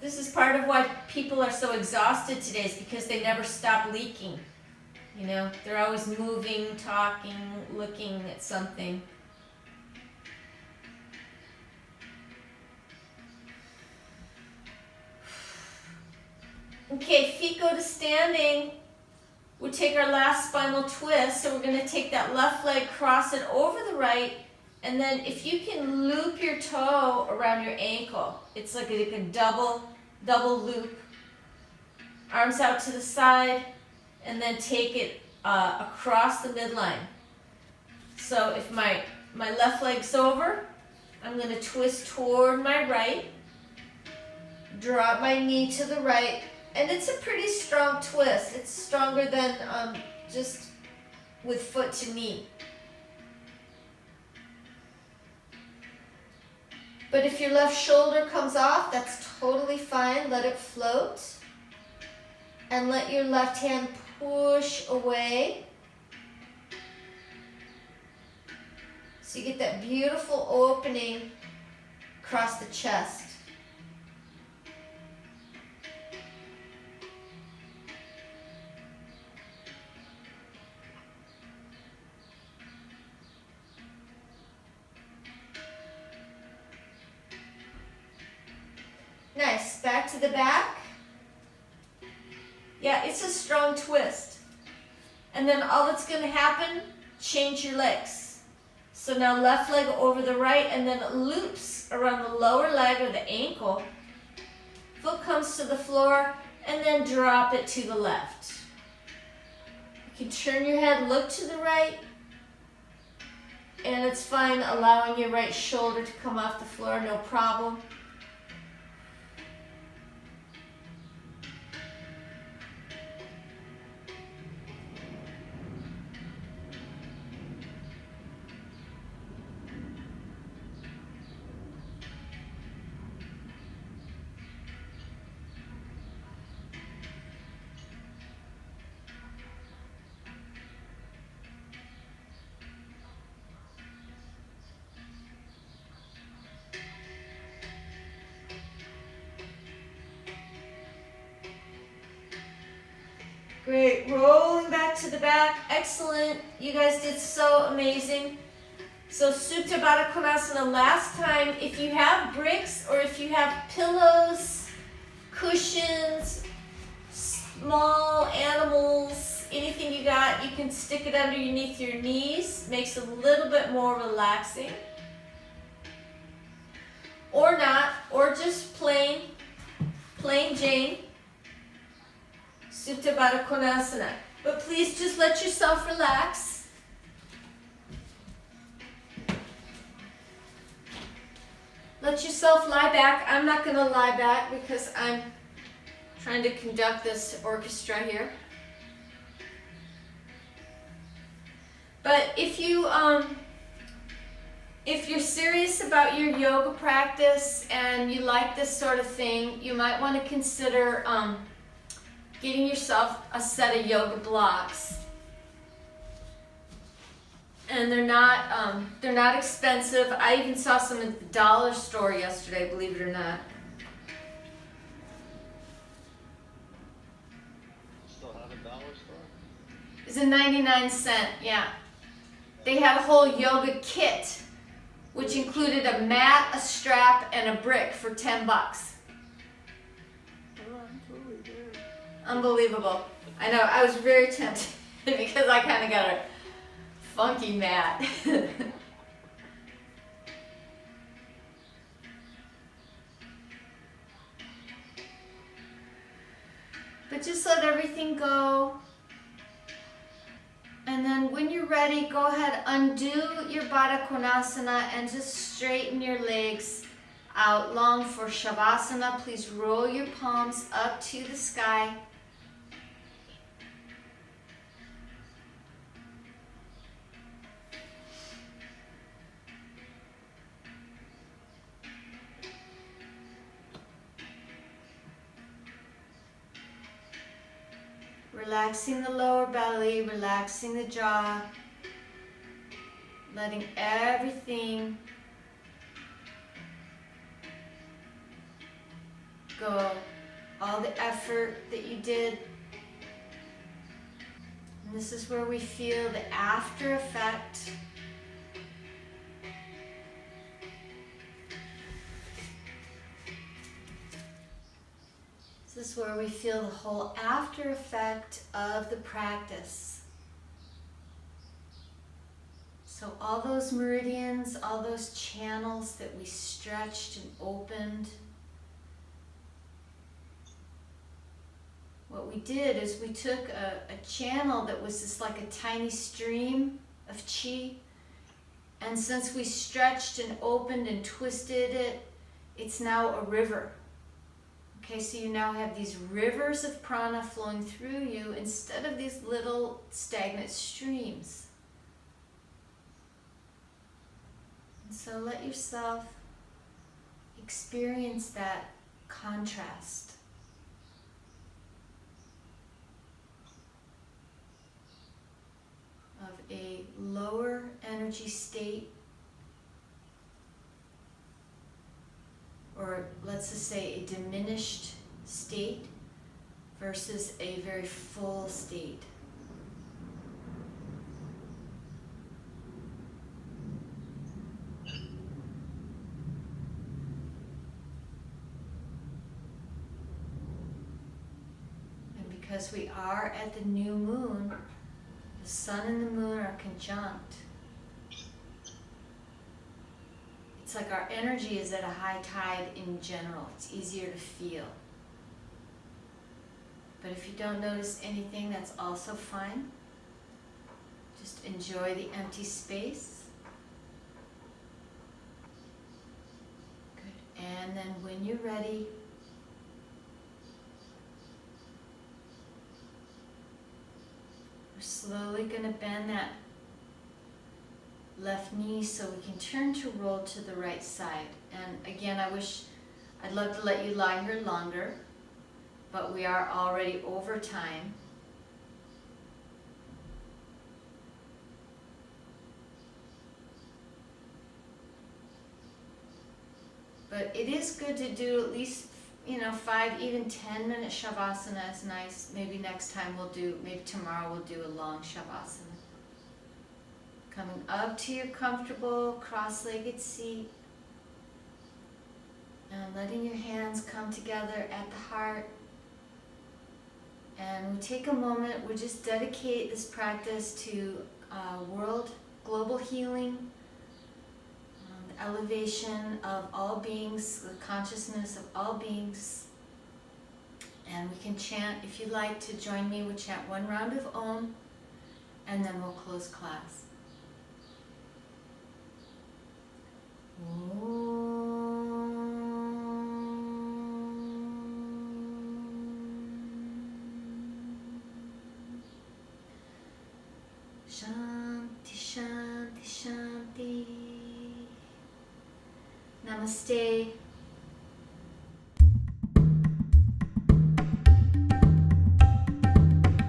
This is part of why people are so exhausted today, is because they never stop leaking. You know, they're always moving, talking, looking at something. Okay, feet go to standing. We take our last spinal twist. So we're going to take that left leg, cross it over the right, and then if you can loop your toe around your ankle, it's like a double loop. Arms out to the side, and then take it across the midline. So if my left leg's over, I'm going to twist toward my right, drop my knee to the right, and it's a pretty strong twist. It's stronger than just with foot to knee. But if your left shoulder comes off, that's totally fine. Let it float. And let your left hand push away. So you get that beautiful opening across the chest. Nice. Back to the back. Yeah, it's a strong twist. And then all that's going to happen, change your legs. So now left leg over the right, and then it loops around the lower leg or the ankle. Foot comes to the floor, and then drop it to the left. You can turn your head, look to the right, and it's fine allowing your right shoulder to come off the floor, no problem. Great. Rolling back to the back. Excellent. You guys did so amazing. So Supta Baddha Konasana. Last time, if you have bricks or if you have pillows, cushions, small animals, anything you got, you can stick it underneath your knees. Makes it a little bit more relaxing. Or not, or just plain Jane. Supta Baddha Konasana. But please just let yourself relax. Let yourself lie back. I'm not going to lie back because I'm trying to conduct this orchestra here. But if you're serious about your yoga practice and you like this sort of thing, you might want to consider getting yourself a set of yoga blocks. And they're not expensive. I even saw some at the dollar store yesterday, believe it or not. Still have a dollar store? It's a 99¢, yeah. They had a whole yoga kit, which included a mat, a strap, and a brick for $10. I'm totally there. Unbelievable. I know, I was very tempted because I kind of got a funky mat. But just let everything go. And then when you're ready, go ahead, undo your Baddha Konasana and just straighten your legs out long for Shavasana. Please roll your palms up to the sky. Relaxing the lower belly, relaxing the jaw, letting everything go. All the effort that you did. And this is where we feel the after effect. This is where we feel the whole after effect of the practice. So all those meridians, all those channels that we stretched and opened. What we did is we took a channel that was just like a tiny stream of chi, and since we stretched and opened and twisted it, it's now a river. Okay, so you now have these rivers of prana flowing through you instead of these little stagnant streams. And so let yourself experience that contrast. Of a lower energy state, or let's just say a diminished state versus a very full state. And because we are at the new moon, the sun and the moon are conjunct. It's like our energy is at a high tide in general. It's easier to feel. But if you don't notice anything, that's also fine. Just enjoy the empty space. Good. And then when you're ready, we're slowly going to bend that left knee so we can turn to roll to the right side. And again, I'd love to let you lie here longer, but we are already over time. But it is good to do at least, 5, even 10-minute shavasana is nice. Maybe next time maybe tomorrow we'll do a long shavasana. Coming up to your comfortable cross-legged seat. And letting your hands come together at the heart. And we take a moment, we just dedicate this practice to global healing, the elevation of all beings, the consciousness of all beings. And we can chant, if you'd like to join me, we'll chant 1 round of Om, and then we'll close class. Shanti, Shanti, Shanti. Namaste.